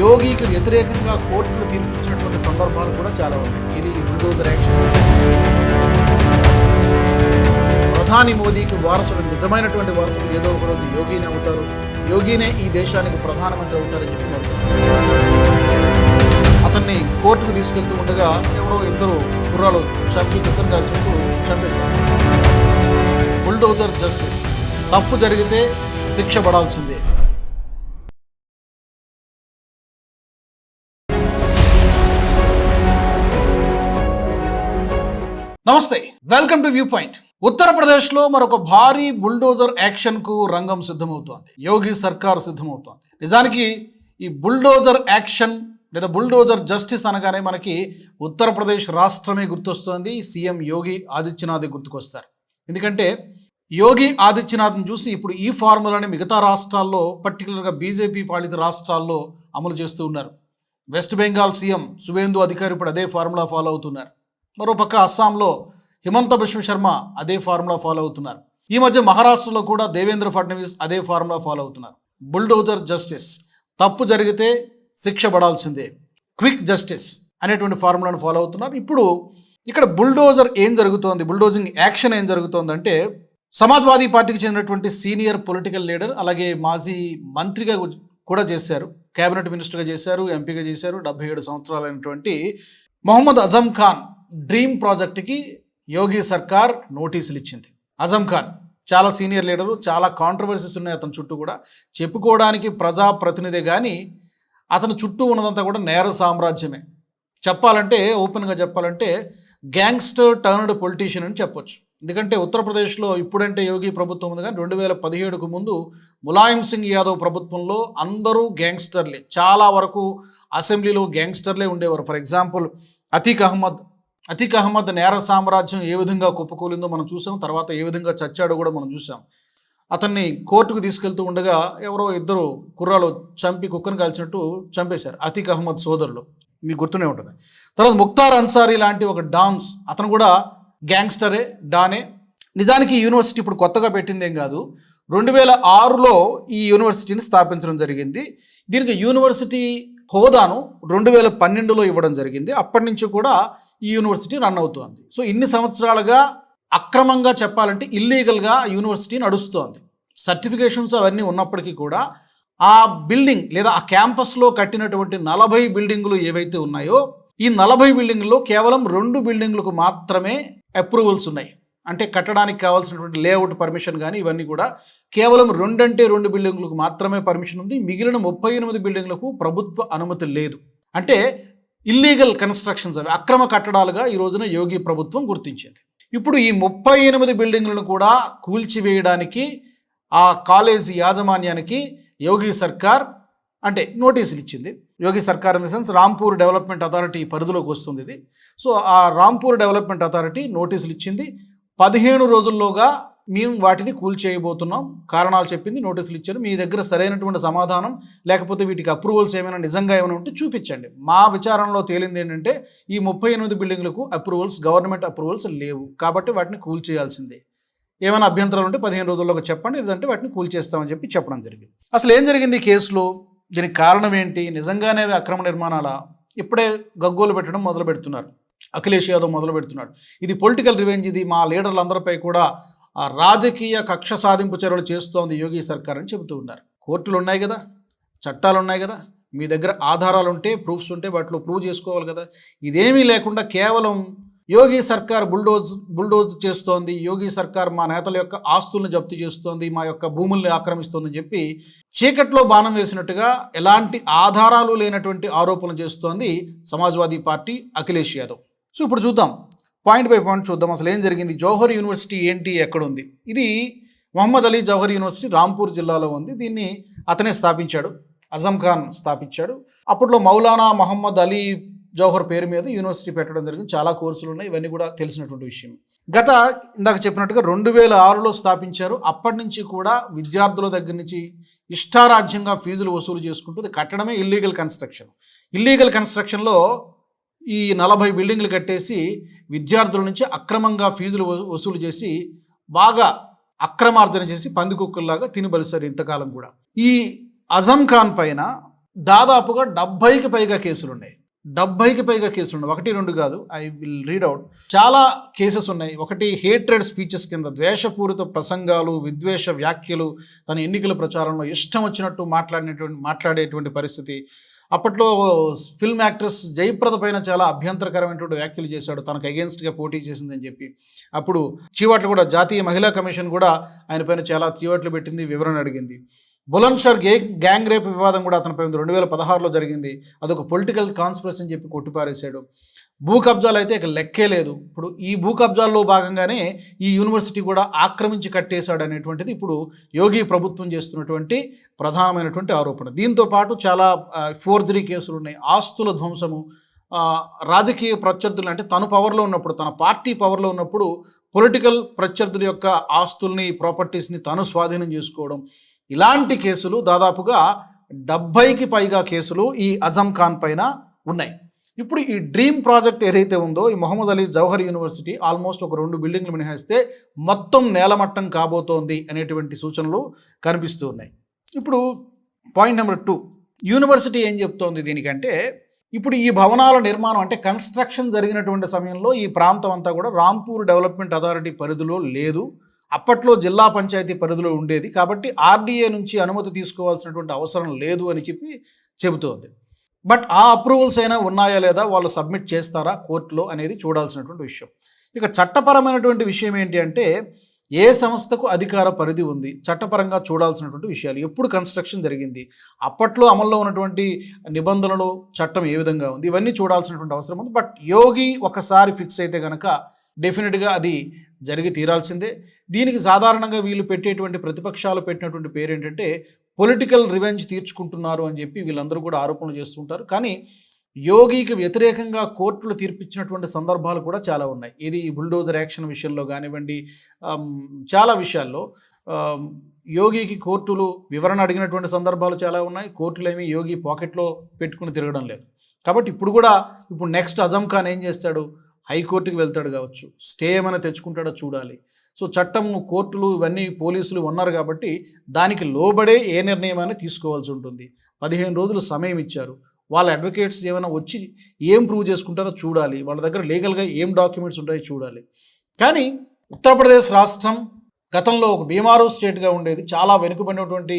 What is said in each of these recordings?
యోగికి వ్యతిరేకంగా కోర్టులు తీర్పిచ్చినటువంటి సందర్భాలు కూడా చాలా ఉన్నాయి. ఇది బుల్డోజర్ యాక్షన్. ప్రధాని మోదీకి వారసుడు, నిజమైనటువంటి వారసుడు ఏదో ఒక రోజు యోగినే అవుతారు, యోగినే ఈ దేశానికి ప్రధానమంత్రి అవుతారని చెప్పి అతన్ని కోర్టుకు తీసుకెళ్తూ ఉండగా ఎవరో ఇద్దరు కుర్రాలు చంపి కుక్కను కాల్చుకుంటూ చంపేశారు. Bulldozer justice. తప్పు జరిగితే శిక్ష పడాల్సిందే. నమస్తే, వెల్కమ్ టు వ్యూ పాయింట్. ఉత్తరప్రదేశ్లో మరొక భారీ బుల్డోజర్ యాక్షన్కు రంగం సిద్ధమవుతోంది. యోగి సర్కార్ సిద్ధమవుతోంది. నిజానికి ఈ బుల్డోజర్ యాక్షన్ లేదా బుల్డోజర్ జస్టిస్ అనగానే మనకి ఉత్తరప్రదేశ్ రాష్ట్రమే గుర్తొస్తోంది. సీఎం యోగి ఆదిత్యనాథ్ గుర్తుకొస్తారు. ఎందుకంటే యోగి ఆదిత్యనాథ్ని చూసి ఇప్పుడు ఈ ఫార్ములాని మిగతా రాష్ట్రాల్లో, పర్టికులర్గా బీజేపీ పాలిత రాష్ట్రాల్లో అమలు చేస్తూ ఉన్నారు. వెస్ట్ బెంగాల్ సీఎం సువేందు అధికారి ఇప్పుడు అదే ఫార్ములా ఫాలో అవుతున్నారు. మరోపక్క అస్సాంలో హిమంత బిశ్వ శర్మ అదే ఫార్ములా ఫాలో అవుతున్నారు. ఈ మధ్య మహారాష్ట్రలో కూడా దేవేంద్ర ఫడ్నవీస్ అదే ఫార్ములా ఫాలో అవుతున్నారు. Bulldozer justice. తప్పు జరిగితే శిక్ష పడాల్సిందే. క్విక్ జస్టిస్ అనేటువంటి ఫార్ములాను ఫాలో అవుతున్నారు. ఇప్పుడు ఇక్కడ బుల్డోజర్ ఏం జరుగుతోంది, బుల్డోజింగ్ యాక్షన్ ఏం జరుగుతోందంటే, సమాజ్వాదీ పార్టీకి చెందినటువంటి సీనియర్ పొలిటికల్ లీడర్, అలాగే మాజీ మంత్రిగా కూడా చేశారు, కేబినెట్ మినిస్టర్గా చేశారు, ఎంపీగా చేశారు, 77 సంవత్సరాలైనటువంటి మొహమ్మద్ అజమ్ ఖాన్ డ్రీమ్ ప్రాజెక్ట్కి యోగి సర్కార్ నోటీసులు ఇచ్చింది. అజమ్ ఖాన్ చాలా సీనియర్ లీడరు, చాలా కాంట్రవర్సీస్ ఉన్నాయి అతని చుట్టూ కూడా. చెప్పుకోవడానికి ప్రజాప్రతినిధి, కానీ అతని చుట్టూ ఉన్నదంతా కూడా నేర సామ్రాజ్యమే. చెప్పాలంటే, ఓపెన్గా చెప్పాలంటే గ్యాంగ్స్టర్ టర్న్డ్ పొలిటీషియన్ అని చెప్పొచ్చు. ఎందుకంటే ఉత్తరప్రదేశ్లో ఇప్పుడంటే యోగి ప్రభుత్వం ఉంది, కానీ 2017కు ముందు ములాయం సింగ్ యాదవ్ ప్రభుత్వంలో అందరూ గ్యాంగ్స్టర్లే. చాలా వరకు అసెంబ్లీలో గ్యాంగ్స్టర్లే ఉండేవారు. ఫర్ ఎగ్జాంపుల్ అతీక్ అహ్మద్ నేర సామ్రాజ్యం ఏ విధంగా కుప్పకూలిందో మనం చూసాం. తర్వాత ఏ విధంగా చచ్చాడో కూడా మనం చూసాం. అతన్ని కోర్టుకు తీసుకెళ్తూ ఉండగా ఎవరో ఇద్దరు కుర్రాలు చంపి కుక్కను కాల్చినట్టు చంపేశారు. అతీక్ అహ్మద్ సోదరులు, మీకు గుర్తునే ఉంటుంది. తర్వాత ముఖ్తార్ అన్సారీ లాంటి ఒక డాన్స్, అతను కూడా గ్యాంగ్స్టరే, డానే. నిజానికి ఈ యూనివర్సిటీ ఇప్పుడు కొత్తగా పెట్టిందేం కాదు. 2006లో ఈ యూనివర్సిటీని స్థాపించడం జరిగింది. దీనికి యూనివర్సిటీ హోదాను 2012లో ఇవ్వడం జరిగింది. అప్పటి నుంచి కూడా ఈ యూనివర్సిటీ రన్ అవుతోంది. సో ఇన్ని సంవత్సరాలుగా అక్రమంగా చెప్పాలంటే ఇల్లీగల్గా యూనివర్సిటీ నడుస్తోంది. సర్టిఫికేషన్స్ అవన్నీ ఉన్నప్పటికీ కూడా ఆ బిల్డింగ్ లేదా ఆ క్యాంపస్లో కట్టినటువంటి 40 బిల్డింగులు ఏవైతే ఉన్నాయో, ఈ 40 బిల్డింగుల్లో కేవలం 2 బిల్డింగులకు మాత్రమే అప్రూవల్స్ ఉన్నాయి. అంటే కట్టడానికి కావాల్సినటువంటి లేఅవుట్ పర్మిషన్ కానీ ఇవన్నీ కూడా కేవలం 2 బిల్డింగులకు మాత్రమే పర్మిషన్ ఉంది. మిగిలిన 38 బిల్డింగులకు ప్రభుత్వ అనుమతి లేదు. అంటే ఇల్లీగల్ కన్స్ట్రక్షన్స్, అవి అక్రమ కట్టడాలుగా ఈ రోజున యోగి ప్రభుత్వం గుర్తించింది. ఇప్పుడు ఈ 38 బిల్డింగులను కూడా కూల్చివేయడానికి ఆ కాలేజీ యాజమాన్యానికి యోగి సర్కార్ అంటే నోటీసులు ఇచ్చింది. యోగి సర్కార్ in the sense Rampur development authority పరిధిలోకి వస్తుంది ఇది. సో ఆ రాంపూర్ డెవలప్మెంట్ అథారిటీ నోటీసులు ఇచ్చింది. 15 రోజుల్లోగా మేము వాటిని కూల్చేయబోతున్నాం, కారణాలు చెప్పింది, నోటీసులు ఇచ్చారు. మీ దగ్గర సరైనటువంటి సమాధానం లేకపోతే వీటికి అప్రూవల్స్ ఏమైనా నిజంగా ఏమైనా ఉంటే చూపించండి. మా విచారణలో తేలింది ఏంటంటే ఈ 38 బిల్డింగులకు అప్రూవల్స్, గవర్నమెంట్ అప్రూవల్స్ లేవు, కాబట్టి వాటిని కూల్చేయాల్సిందే. ఏమైనా అభ్యంతరాలు ఉంటే 15 రోజుల్లోగా చెప్పండి, లేదంటే వాటిని కూల్చేస్తామని చెప్పడం జరిగింది. అసలు ఏం జరిగింది ఈ కేసులో, దీనికి కారణం ఏంటి, నిజంగానే అక్రమ నిర్మాణాల? ఇప్పుడే గగ్గోలు పెట్టడం మొదలు పెడుతున్నారు. అఖిలేష్ యాదవ్ మొదలు పెడుతున్నాడు. ఇది పొలిటికల్ రివెంజ్, ఇది మా లీడర్లందరిపై కూడా రాజకీయ కక్ష సాధింపు చర్యలు చేస్తోంది యోగి సర్కార్ అని చెబుతూ ఉన్నారు. కోర్టులు ఉన్నాయి కదా, చట్టాలు ఉన్నాయి కదా, మీ దగ్గర ఆధారాలు ఉంటే, ప్రూఫ్స్ ఉంటే వాటిలో ప్రూవ్ చేసుకోవాలి కదా. ఇదేమీ లేకుండా కేవలం యోగి సర్కార్ బుల్డోజ్ చేస్తోంది, యోగి సర్కార్ మా నేతల యొక్క ఆస్తులను జప్తు చేస్తోంది, మా యొక్క భూముల్ని ఆక్రమిస్తోందని చెప్పి చీకట్లో బాణం వేసినట్టుగా ఎలాంటి ఆధారాలు లేనటువంటి ఆరోపణలు చేస్తోంది సమాజ్వాదీ పార్టీ, అఖిలేష్ యాదవ్. సో ఇప్పుడు చూద్దాం, పాయింట్ బై పాయింట్ చూద్దాం అసలు ఏం జరిగింది. జవహర్ యూనివర్సిటీ ఏంటి, ఎక్కడుంది? ఇది మొహమ్మద్ అలీ జవహర్ యూనివర్సిటీ రాంపూర్ జిల్లాలో ఉంది. దీన్ని అతనే స్థాపించాడు, అజమ్ ఖాన్ స్థాపించాడు. అప్పట్లో మౌలానా మహమ్మద్ అలీ జవహర్ పేరు మీద యూనివర్సిటీ పెట్టడం జరిగింది. చాలా కోర్సులు ఉన్నాయి, ఇవన్నీ కూడా తెలిసినటువంటి విషయం. ఇందాక చెప్పినట్టుగా 2006లో స్థాపించారు. అప్పటి నుంచి కూడా విద్యార్థుల దగ్గర నుంచి ఇష్టారాజ్యంగా ఫీజులు వసూలు చేసుకుంటూ కట్టడమే ఇల్లీగల్ కన్స్ట్రక్షన్. ఇల్లీగల్ కన్స్ట్రక్షన్లో ఈ 40 బిల్డింగ్లు కట్టేసి విద్యార్థుల నుంచి అక్రమంగా ఫీజులు వసూలు చేసి బాగా అక్రమార్జన చేసి పందికొక్కుల్లాగా తిని బలిస్తారు ఇంతకాలం కూడా. ఈ అజమ్ ఖాన్ పైన దాదాపుగా 70కి పైగా కేసులు ఉన్నాయి. 70కి పైగా కేసులు ఉన్నాయి. 1, 2 కాదు. I will read out. చాలా కేసెస్ ఉన్నాయి. ఒకటి హేట్రెడ్ స్పీచెస్ కింద ద్వేషపూరిత ప్రసంగాలు, విద్వేష వ్యాఖ్యలు, తన ఎన్నికల ప్రచారంలో ఇష్టం వచ్చినట్టు మాట్లాడేటువంటి పరిస్థితి. అప్పట్లో ఫిల్మ్ యాక్ట్రెస్ జయప్రద పైన చాలా అభ్యంతరకరమైనటువంటి వ్యాఖ్యలు చేశాడు, తనకు అగేన్స్ట్గా పోటీ చేసిందని చెప్పి. అప్పుడు చీవాట్లు కూడా జాతీయ మహిళా కమిషన్ కూడా ఆయన పైన చాలా చీవాట్లు పెట్టింది, వివరణ అడిగింది. బులంద్షహర్ గ్యాంగ్ రేప్ వివాదం కూడా అతనిపై 2016లో జరిగింది. అదొక పొలిటికల్ కాన్స్పిరసీ అని చెప్పి కొట్టిపారేశాడు. భూ కబ్జాలు అయితే ఇక లెక్కే లేదు. ఇప్పుడు ఈ భూ కబ్జాల్లో భాగంగానే ఈ యూనివర్సిటీ కూడా ఆక్రమించి కట్టేశాడు అనేటువంటిది ఇప్పుడు యోగి ప్రభుత్వం చేస్తున్నటువంటి ప్రధానమైనటువంటి ఆరోపణ. దీంతో పాటు చాలా ఫోర్జరీ కేసులు ఉన్నాయి, ఆస్తుల ధ్వంసము, రాజకీయ ప్రత్యర్థులు అంటే తను పవర్లో ఉన్నప్పుడు, తన పార్టీ పవర్లో ఉన్నప్పుడు పొలిటికల్ ప్రత్యర్థుల యొక్క ఆస్తుల్ని, ప్రాపర్టీస్ని తను స్వాధీనం చేసుకోవడం, ఇలాంటి కేసులు దాదాపుగా 70కి పైగా కేసులు ఈ అజం ఖాన్ పైన ఉన్నాయి. ఇప్పుడు ఈ డ్రీమ్ ప్రాజెక్ట్ ఏదైతే ఉందో, ఈ మొహమ్మద్ అలీ జవహర్ యూనివర్సిటీ ఆల్మోస్ట్ ఒక 2 బిల్డింగ్లు మినహాయిస్తే మొత్తం నేలమట్టం కాబోతోంది అనేటువంటి సూచనలు కనిపిస్తూ ఉన్నాయి. ఇప్పుడు పాయింట్ నెంబర్ 2, యూనివర్సిటీ ఏం చెప్తోంది దీనికంటే, ఇప్పుడు ఈ భవనాల నిర్మాణం అంటే కన్స్ట్రక్షన్ జరిగినటువంటి సమయంలో ఈ ప్రాంతం అంతా కూడా రాంపూర్ డెవలప్మెంట్ అథారిటీ పరిధిలో లేదు, అప్పట్లో జిల్లా పంచాయతీ పరిధిలో ఉండేది, కాబట్టి ఆర్డీఏ నుంచి అనుమతి తీసుకోవాల్సినటువంటి అవసరం లేదు అని చెప్పి చెబుతోంది. బట్ ఆ అప్రూవల్స్ అయినా ఉన్నాయా లేదా, వాళ్ళు సబ్మిట్ చేస్తారా కోర్టులో అనేది చూడాల్సినటువంటి విషయం. ఇక చట్టపరమైనటువంటి విషయం ఏంటి అంటే, ఏ సంస్థకు అధికార పరిధి ఉంది, చట్టపరంగా చూడాల్సినటువంటి విషయాలు, ఎప్పుడు కన్స్ట్రక్షన్ జరిగింది, అప్పట్లో అమల్లో ఉన్నటువంటి నిబంధనలు, చట్టం ఏ విధంగా ఉంది, ఇవన్నీ చూడాల్సినటువంటి అవసరం ఉంది. బట్ యోగి ఒకసారి ఫిక్స్ అయితే కనుక డెఫినెట్గా అది జరిగి తీరాల్సిందే. దీనికి సాధారణంగా వీళ్ళు పెట్టేటువంటి ప్రతిపక్షాలు పెట్టినటువంటి పేరు ఏంటంటే పొలిటికల్ రివెంజ్ తీర్చుకుంటున్నారు అని చెప్పి వీళ్ళందరూ కూడా ఆరోపణలు చేస్తుంటారు. కానీ యోగికి వ్యతిరేకంగా కోర్టులు తీర్పిచ్చినటువంటి సందర్భాలు కూడా చాలా ఉన్నాయి. ఇది బుల్డోజర్ యాక్షన్ విషయంలో కానివ్వండి, చాలా విషయాల్లో యోగికి కోర్టులు వివరణ అడిగినటువంటి సందర్భాలు చాలా ఉన్నాయి. కోర్టులు ఏమీ యోగి పాకెట్లో పెట్టుకుని తిరగడం లేదు. కాబట్టి ఇప్పుడు నెక్స్ట్ అజం ఖాన్ ఏం చేస్తాడు, హైకోర్టుకి వెళ్తాడు కావచ్చు, స్టే ఏమైనా తెచ్చుకుంటాడో చూడాలి. సో చట్టం, కోర్టులు, ఇవన్నీ పోలీసులు ఉన్నారు కాబట్టి దానికి లోబడే ఏ నిర్ణయమైనా తీసుకోవాల్సి ఉంటుంది. 15 రోజులు సమయం ఇచ్చారు. వాళ్ళ అడ్వకేట్స్ ఏమైనా వచ్చి ఏం ప్రూవ్ చేసుకుంటారో చూడాలి, వాళ్ళ దగ్గర లీగల్గా ఏం డాక్యుమెంట్స్ ఉంటాయో చూడాలి. కానీ ఉత్తరప్రదేశ్ రాష్ట్రం గతంలో ఒక బీమారు స్టేట్గా ఉండేది, చాలా వెనుకబడినటువంటి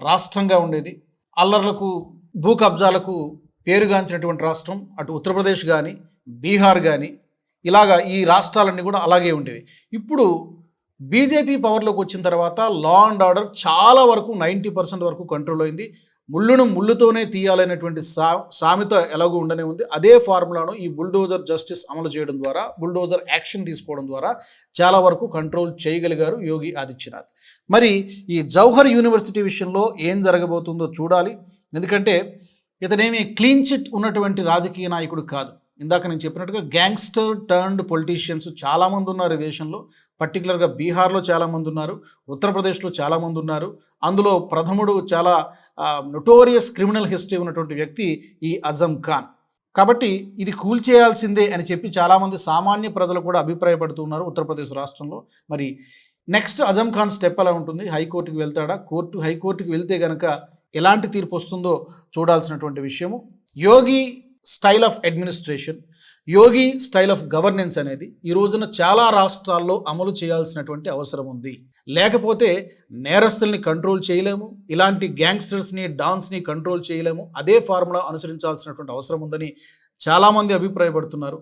రాష్ట్రంగా ఉండేది, అల్లర్లకు, భూ కబ్జాలకు పేరుగాంచినటువంటి రాష్ట్రం. అటు ఉత్తరప్రదేశ్ కానీ, బీహార్ కానీ, ఇలాగా ఈ రాష్ట్రాలన్నీ కూడా అలాగే ఉండేవి. ఇప్పుడు బీజేపీ పవర్లోకి వచ్చిన తర్వాత లా అండ్ ఆర్డర్ చాలా వరకు 90% వరకు కంట్రోల్ అయింది. ముళ్ళును ముళ్ళుతోనే తీయాలనేటువంటి సామెత ఎలాగో ఉండనే ఉంది. అదే ఫార్ములాను ఈ బుల్డోజర్ జస్టిస్ అమలు చేయడం ద్వారా, బుల్డోజర్ యాక్షన్ తీసుకోవడం ద్వారా చాలా వరకు కంట్రోల్ చేయగలిగారు యోగి ఆదిత్యనాథ్. మరి ఈ జవహర్ యూనివర్సిటీ విషయంలో ఏం జరగబోతుందో చూడాలి. ఎందుకంటే ఇతనేమి క్లీన్ చిట్ ఉన్నటువంటి రాజకీయ నాయకుడు కాదు. ఇందాక నేను చెప్పినట్టుగా గ్యాంగ్స్టర్ టర్న్డ్ పొలిటీషియన్స్ చాలామంది ఉన్నారు ఈ దేశంలో. పర్టికులర్గా బీహార్లో చాలామంది ఉన్నారు, ఉత్తరప్రదేశ్లో చాలామంది ఉన్నారు. అందులో ప్రథముడు చాలా నొటోరియస్ క్రిమినల్ హిస్టరీ ఉన్నటువంటి వ్యక్తి ఈ అజం ఖాన్. కాబట్టి ఇది కూల్చేయాల్సిందే అని చెప్పి చాలామంది సామాన్య ప్రజలు కూడా అభిప్రాయపడుతున్నారు ఉత్తరప్రదేశ్ రాష్ట్రంలో. మరి నెక్స్ట్ అజం ఖాన్ స్టెప్ ఎలా ఉంటుంది, హైకోర్టుకి వెళ్తాడా, హైకోర్టుకి వెళ్తే కనుక ఎలాంటి తీర్పు వస్తుందో చూడాల్సినటువంటి విషయము. Yogi style of administration, Yogi style of governance అనేది ఈ రోజున చాలా రాష్ట్రాల్లో అమలు చేయాల్సినటువంటి అవసరం ఉంది. లేకపోతే నేరస్తుల్ని కంట్రోల్ చేయలేము, ఇలాంటి గ్యాంగ్స్టర్స్ని, డాన్స్ని కంట్రోల్ చేయలేము. అదే ఫార్ములా అనుసరించాల్సినటువంటి అవసరం ఉందని చాలామంది అభిప్రాయపడుతున్నారు.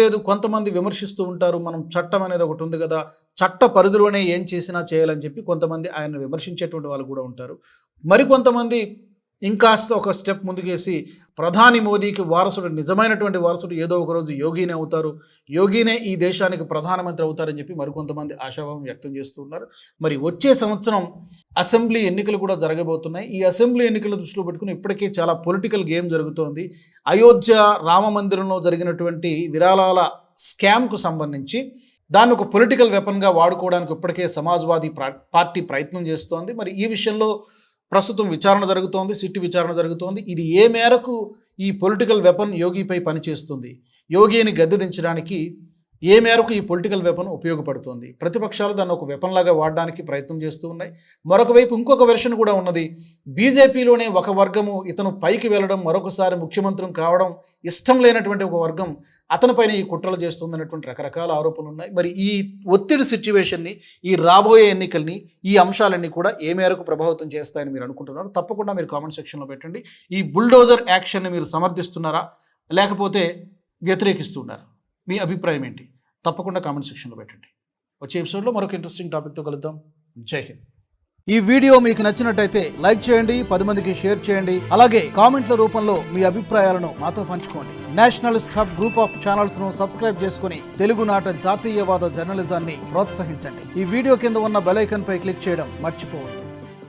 లేదు కొంతమంది విమర్శిస్తూ ఉంటారు, మనం చట్టం అనేది ఒకటి ఉంది కదా, చట్ట పరిధిలోనే ఏం చేసినా చేయాలని చెప్పి కొంతమంది ఆయన విమర్శించేటువంటి వాళ్ళు కూడా ఉంటారు. మరికొంతమంది ఇంకాస్త ఒక స్టెప్ ముందుకేసి ప్రధాని మోదీకి వారసుడు, నిజమైనటువంటి వారసుడు ఏదో ఒకరోజు యోగినే అవుతారు, యోగినే ఈ దేశానికి ప్రధానమంత్రి అవుతారని చెప్పి మరికొంతమంది ఆశాభావం వ్యక్తం చేస్తూ ఉన్నారు. మరి వచ్చే సంవత్సరం అసెంబ్లీ ఎన్నికలు కూడా జరగబోతున్నాయి. ఈ అసెంబ్లీ ఎన్నికల దృష్టిలో పెట్టుకుని ఇప్పటికే చాలా పొలిటికల్ గేమ్ జరుగుతోంది. అయోధ్య రామ మందిరంలో జరిగినటువంటి విరాళాల స్కామ్కు సంబంధించి దాన్ని ఒక పొలిటికల్ వెపన్గా వాడుకోవడానికి ఇప్పటికే సమాజ్వాదీ పార్టీ ప్రయత్నం చేస్తోంది. మరి ఈ విషయంలో ప్రస్తుతం విచారణ జరుగుతోంది, సిట్ విచారణ జరుగుతోంది. ఇది ఏ మేరకు ఈ పొలిటికల్ వెపన్ యోగిపై పనిచేస్తుంది, యోగిని గద్దె దించడానికి ఏ మేరకు ఈ పొలిటికల్ వెపన్ ఉపయోగపడుతోంది? ప్రతిపక్షాలు దాన్ని ఒక వెపన్ లాగా వాడడానికి ప్రయత్నం చేస్తూ ఉన్నాయి. మరొక వైపు ఇంకొక వెర్షన్ కూడా ఉన్నది. బీజేపీలోనే ఒక వర్గము ఇతను పైకి వెళ్ళడం, మరొకసారి ముఖ్యమంత్రి కావడం ఇష్టం లేనటువంటి ఒక వర్గం అతనిపైన ఈ కుట్రలు చేస్తుందనేటువంటి రకరకాల ఆరోపణలు ఉన్నాయి. మరి ఈ ఒత్తిడి సిచ్యువేషన్ని, ఈ రాబోయే ఎన్నికల్ని, ఈ అంశాలన్నీ కూడా ఏ మేరకు ప్రభావితం చేస్తాయని మీరు అనుకుంటున్నారు? తప్పకుండా మీరు కామెంట్ సెక్షన్లో పెట్టండి. ఈ బుల్డోజర్ యాక్షన్ని మీరు సమర్థిస్తున్నారా, లేకపోతే వ్యతిరేకిస్తున్నారా? మీ అభిప్రాయం ఏంటి? తప్పకుండా కామెంట్ సెక్షన్లో పెట్టండి. వచ్చే ఎపిసోడ్లో మరొక ఇంట్రెస్టింగ్ టాపిక్తో కలుద్దాం. జై హింద్. ఈ వీడియో మీకు నచ్చినట్టయితే లైక్ చేయండి, 10 మందికి షేర్ చేయండి. అలాగే కామెంట్ల రూపంలో మీ అభిప్రాయాలను మాతో పంచుకోండి. Nationalist hub group of channels ను సబ్స్క్రైబ్ చేసుకుని తెలుగునాట జాతీయవాద జర్నలిజాన్ని ప్రోత్సహించండి. ఈ వీడియో కింద ఉన్న బెల్ ఐకాన్ పై క్లిక్ చేయడం మర్చిపోవద్దు.